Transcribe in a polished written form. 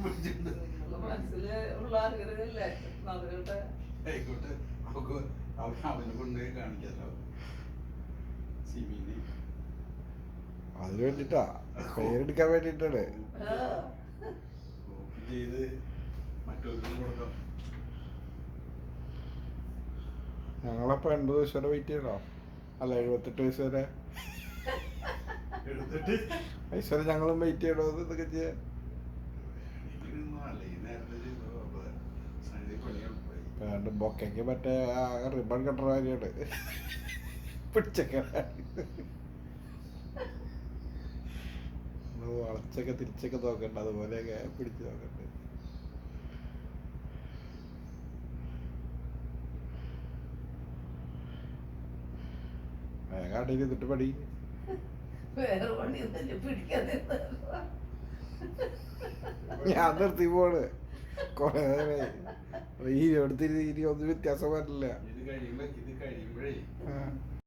മനസ്സില് ഉള്ള ആഗ്രഹമില്ലേ ആയിക്കോട്ടെ നമുക്ക് അവനെ കൊണ്ടുപോയി കാണിക്കാലോ സിമീനെ. അതിന് വേണ്ടിട്ടാ, പേരെടുക്കാൻ വേണ്ടിട്ടാണ്. ചെയ്ത് മറ്റൊരു കൊടുക്കാം. ഞങ്ങളപ്പോ 80 വയസ്സ് വരെ വെയിറ്റ് ചെയ്യണോ? അല്ല 78 വയസ്സ് വരെ വയസ്സ് വരെ ഞങ്ങളും വെയിറ്റ് ചെയ്യണോ എന്നൊക്കെ ചെയ്യാൻ. ബൊക്കയ്ക്ക് മറ്റേ റിബൺ കട്ടർ കാര്യമാണ് പിടിച്ചൊക്കെ വളച്ചൊക്കെ തിരിച്ചൊക്കെ നോക്കണ്ട, അതുപോലെയൊക്കെ പിടിച്ച് നോക്കണ്ട്. വേഗാണ്ടിൽ എന്നിട്ട് പടി ഞാൻ നിർത്തി പോണ് കൊറേ നേരമായി. ഈ എടുത്തിരി ഒന്നും വ്യത്യാസം വരില്ല. ഇത് കഴിയുമ്പോഴേ